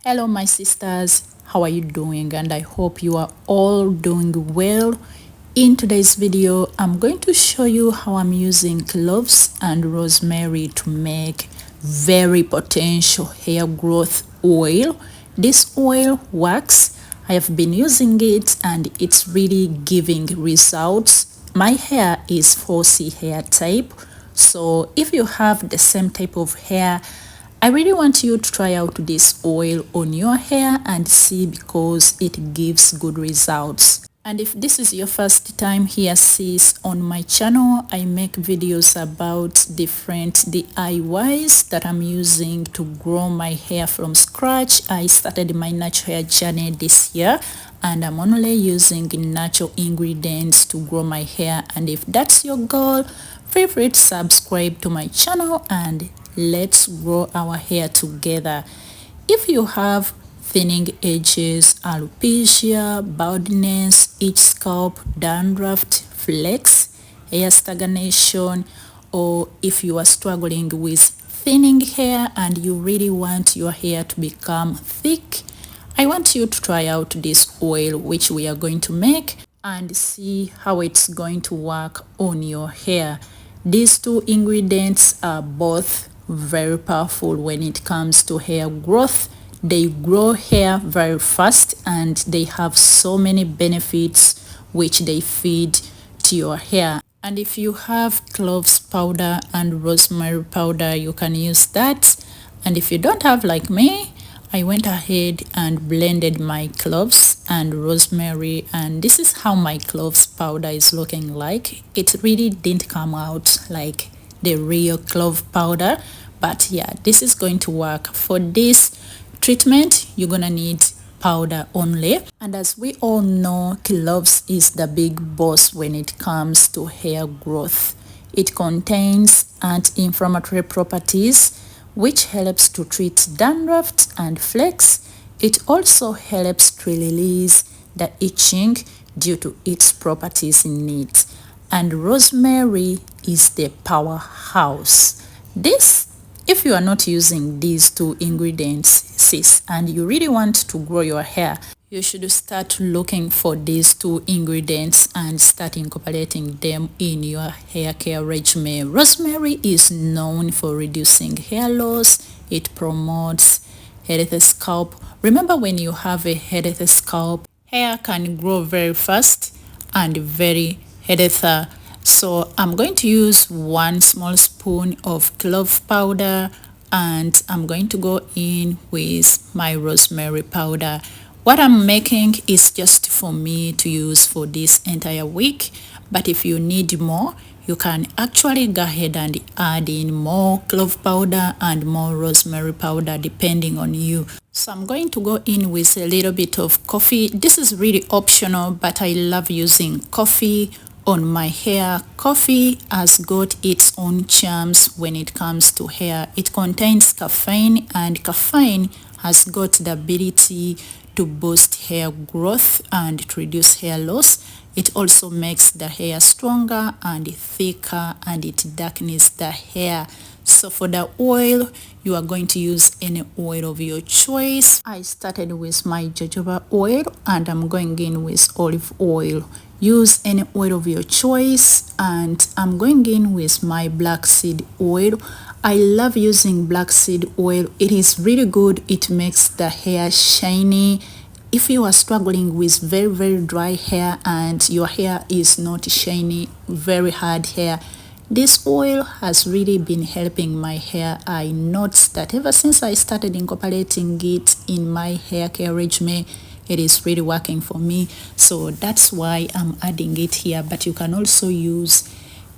Hello my sisters, how are you doing? And I hope you are all doing well. In today's video, I'm going to show you how I'm using cloves and rosemary to make very potential hair growth oil. This oil works. I have been using it and it's really giving results. My hair is 4C hair type, so if you have the same type of hair, I really want you to try out this oil on your hair and see, because it gives good results. And if this is your first time here, sis, on my channel, I make videos about different DIYs that I'm using to grow my hair from scratch. I started my natural hair journey this year and I'm only using natural ingredients to grow my hair. And if that's your goal, feel free to subscribe to my channel and let's grow our hair together. If you have thinning edges, alopecia, baldness, itch scalp, dandruff, flex, hair stagnation, or if you are struggling with thinning hair and you really want your hair to become thick, I want you to try out this oil which we are going to make and see how it's going to work on your hair. These two ingredients are both very powerful when it comes to hair growth. They grow hair very fast and they have so many benefits which they feed to your hair. And if you have cloves powder and rosemary powder, you can use that. And if you don't have, like me, I went ahead and blended my cloves and rosemary, and this is how my cloves powder is looking like. It really didn't come out like the real clove powder, but yeah, this is going to work. For this treatment, you're gonna need powder only. And as we all know, cloves is the big boss when it comes to hair growth. It contains anti-inflammatory properties which helps to treat dandruff and flex. It also helps to release the itching due to its properties in it. And rosemary is the powerhouse. If you are not using these two ingredients, sis, and you really want to grow your hair, you should start looking for these two ingredients and start incorporating them in your hair care regimen. Rosemary is known for reducing hair loss. It promotes healthy scalp. Remember, when you have a healthy scalp, hair can grow very fast and very healthy. So I'm going to use 1 small spoon of clove powder and I'm going to go in with my rosemary powder. What I'm making is just for me to use for this entire week, but if you need more, you can actually go ahead and add in more clove powder and more rosemary powder depending on you. So I'm going to go in with a little bit of coffee. This is really optional, but I love using coffee on my hair. Coffee has got its own charms when it comes to hair. It contains caffeine, and caffeine has got the ability to boost hair growth and to reduce hair loss. It also makes the hair stronger and thicker, and it darkens the hair. So for the oil, you are going to use any oil of your choice. I started with my jojoba oil and I'm going in with olive oil. Use any oil of your choice, and I'm going in with my black seed oil. I love using black seed oil. It is really good. It makes the hair shiny. If you are struggling with very dry hair and your hair is not shiny, very hard hair, this oil has really been helping my hair. I noticed that ever since I started incorporating it in my hair care regimen, it is really working for me. So that's why I'm adding it here. But you can also use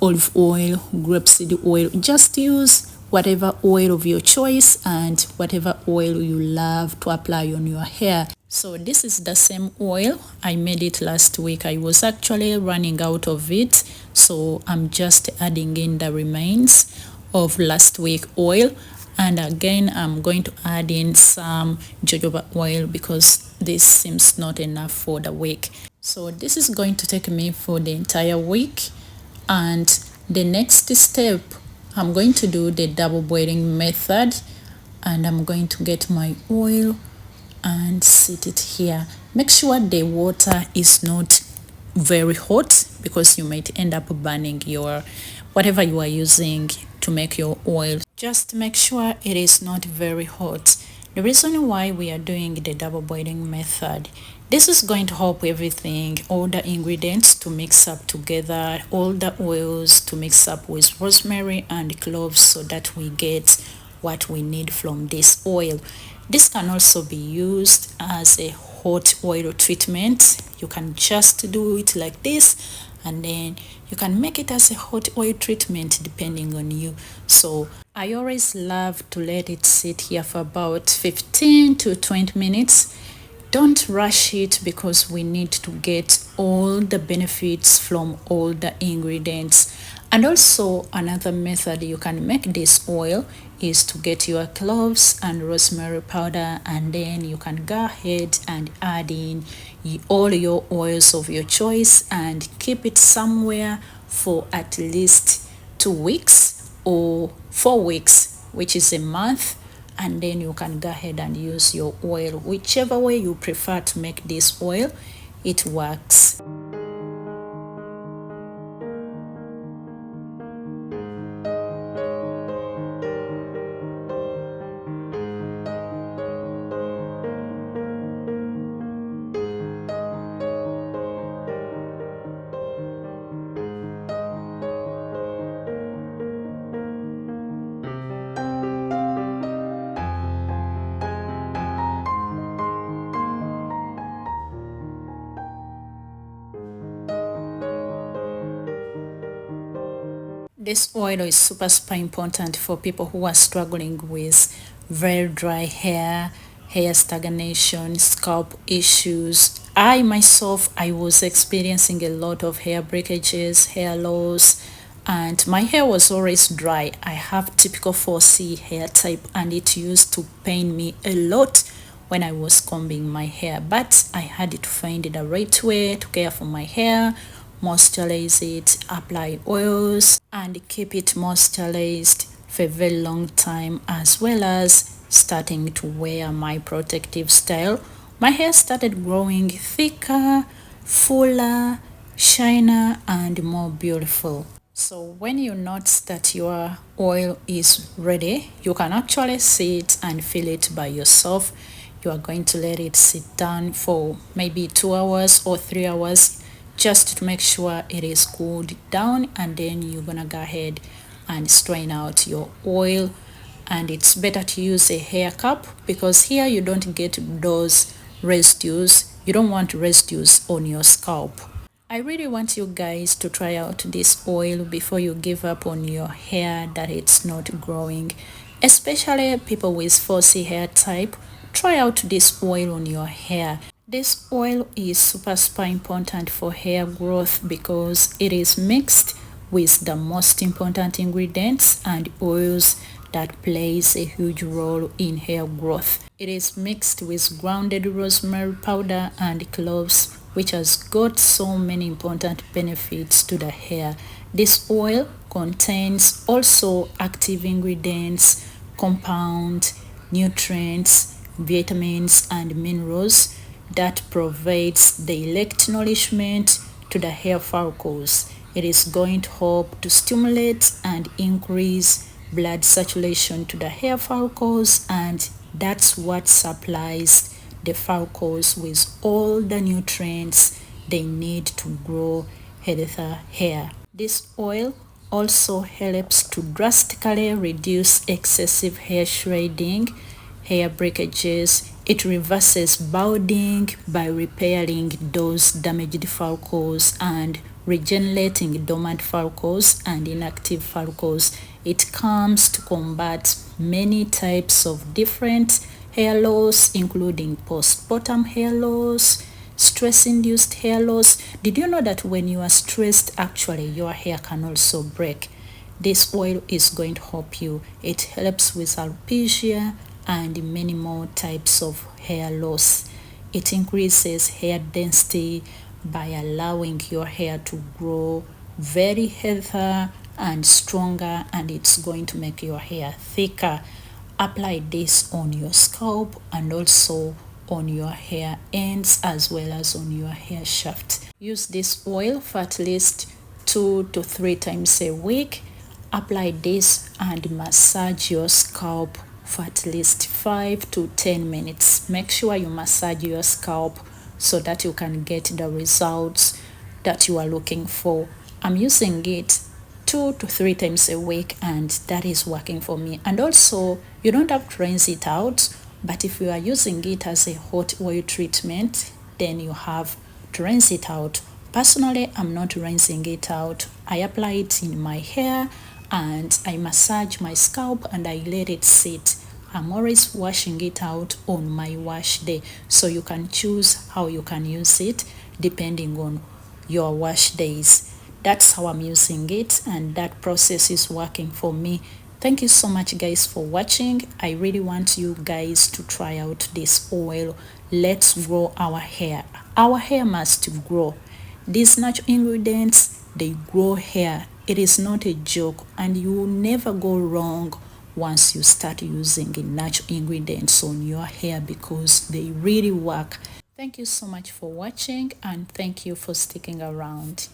olive oil, grapeseed oil. Just use whatever oil of your choice and whatever oil you love to apply on your hair. So this is the same oil. I made it last week. I was actually running out of it, so I'm just adding in the remains of last week oil. And again, I'm going to add in some jojoba oil because this seems not enough for the week. So this is going to take me for the entire week. And the next step, I'm going to do the double boiling method, and I'm going to get my oil, and sit it here. Make sure the water is not very hot because you might end up burning your whatever you are using to make your oil. Just make sure it is not very hot. The reason why we are doing the double boiling method, this is going to help everything, all the ingredients to mix up together, all the oils to mix up with rosemary and cloves so that we get what we need from this oil. This can also be used as a hot oil treatment. You can just do it like this, and then you can make it as a hot oil treatment depending on you. So I always love to let it sit here for about 15 to 20 minutes. Don't rush it because we need to get all the benefits from all the ingredients. And also another method you can make this oil is to get your cloves and rosemary powder, and then you can go ahead and add in all your oils of your choice and keep it somewhere for at least 2 weeks or 4 weeks, which is a month, and then you can go ahead and use your oil. Whichever way you prefer to make this oil, it works. This oil is super important for people who are struggling with very dry hair, hair stagnation, scalp issues. I myself, I was experiencing a lot of hair breakages, hair loss, and my hair was always dry. I have typical 4C hair type, and it used to pain me a lot when I was combing my hair, but I had to find the right way to care for my hair, moisturize it, apply oils, and keep it moisturized for a very long time, as well as starting to wear my protective style. My hair started growing thicker, fuller, shiner, and more beautiful. So when you notice that your oil is ready, you can actually see it and feel it by yourself. You are going to let it sit down for maybe 2 hours or 3 hours just to make sure it is cooled down, and then you're gonna go ahead and strain out your oil. And it's better to use a hair cap because here you don't get those residues. You don't want residues on your scalp. I really want you guys to try out this oil before you give up on your hair that it's not growing, especially people with 4C hair type. Try out this oil on your hair. This oil is super important for hair growth because it is mixed with the most important ingredients and oils that plays a huge role in hair growth. It is mixed with grounded rosemary powder and cloves, which has got so many important benefits to the hair. This oil contains also active ingredients, compound, nutrients, vitamins and minerals that provides the elect nourishment to the hair follicles. It is going to help to stimulate and increase blood circulation to the hair follicles, and that's what supplies the follicles with all the nutrients they need to grow healthier hair. This oil also helps to drastically reduce excessive hair shedding, hair breakages. It reverses balding by repairing those damaged follicles and regenerating dormant follicles and inactive follicles. It comes to combat many types of different hair loss, including postpartum hair loss, stress-induced hair loss. Did you know that when you are stressed, actually your hair can also break? This oil is going to help you. It helps with alopecia and many more types of hair loss. It increases hair density by allowing your hair to grow very healthier and stronger, and it's going to make your hair thicker. Apply this on your scalp and also on your hair ends as well as on your hair shaft. Use this oil for at least 2 to 3 times a week. Apply this and massage your scalp for at least 5 to 10 minutes. Make sure you massage your scalp so that you can get the results that you are looking for. I'm using it 2 to 3 times a week and that is working for me. And also, you don't have to rinse it out, but if you are using it as a hot oil treatment, then you have to rinse it out. Personally, I'm not rinsing it out. I apply it in my hair and I massage my scalp and I let it sit. I'm always washing it out on my wash day, so you can choose how you can use it depending on your wash days. That's how I'm using it and that process is working for me. Thank you so much guys for watching. I really want you guys to try out this oil. Let's grow our hair. Our hair must grow. These natural ingredients, they grow hair. It is not a joke and you will never go wrong once you start using natural ingredients on your hair because they really work. Thank you so much for watching and thank you for sticking around.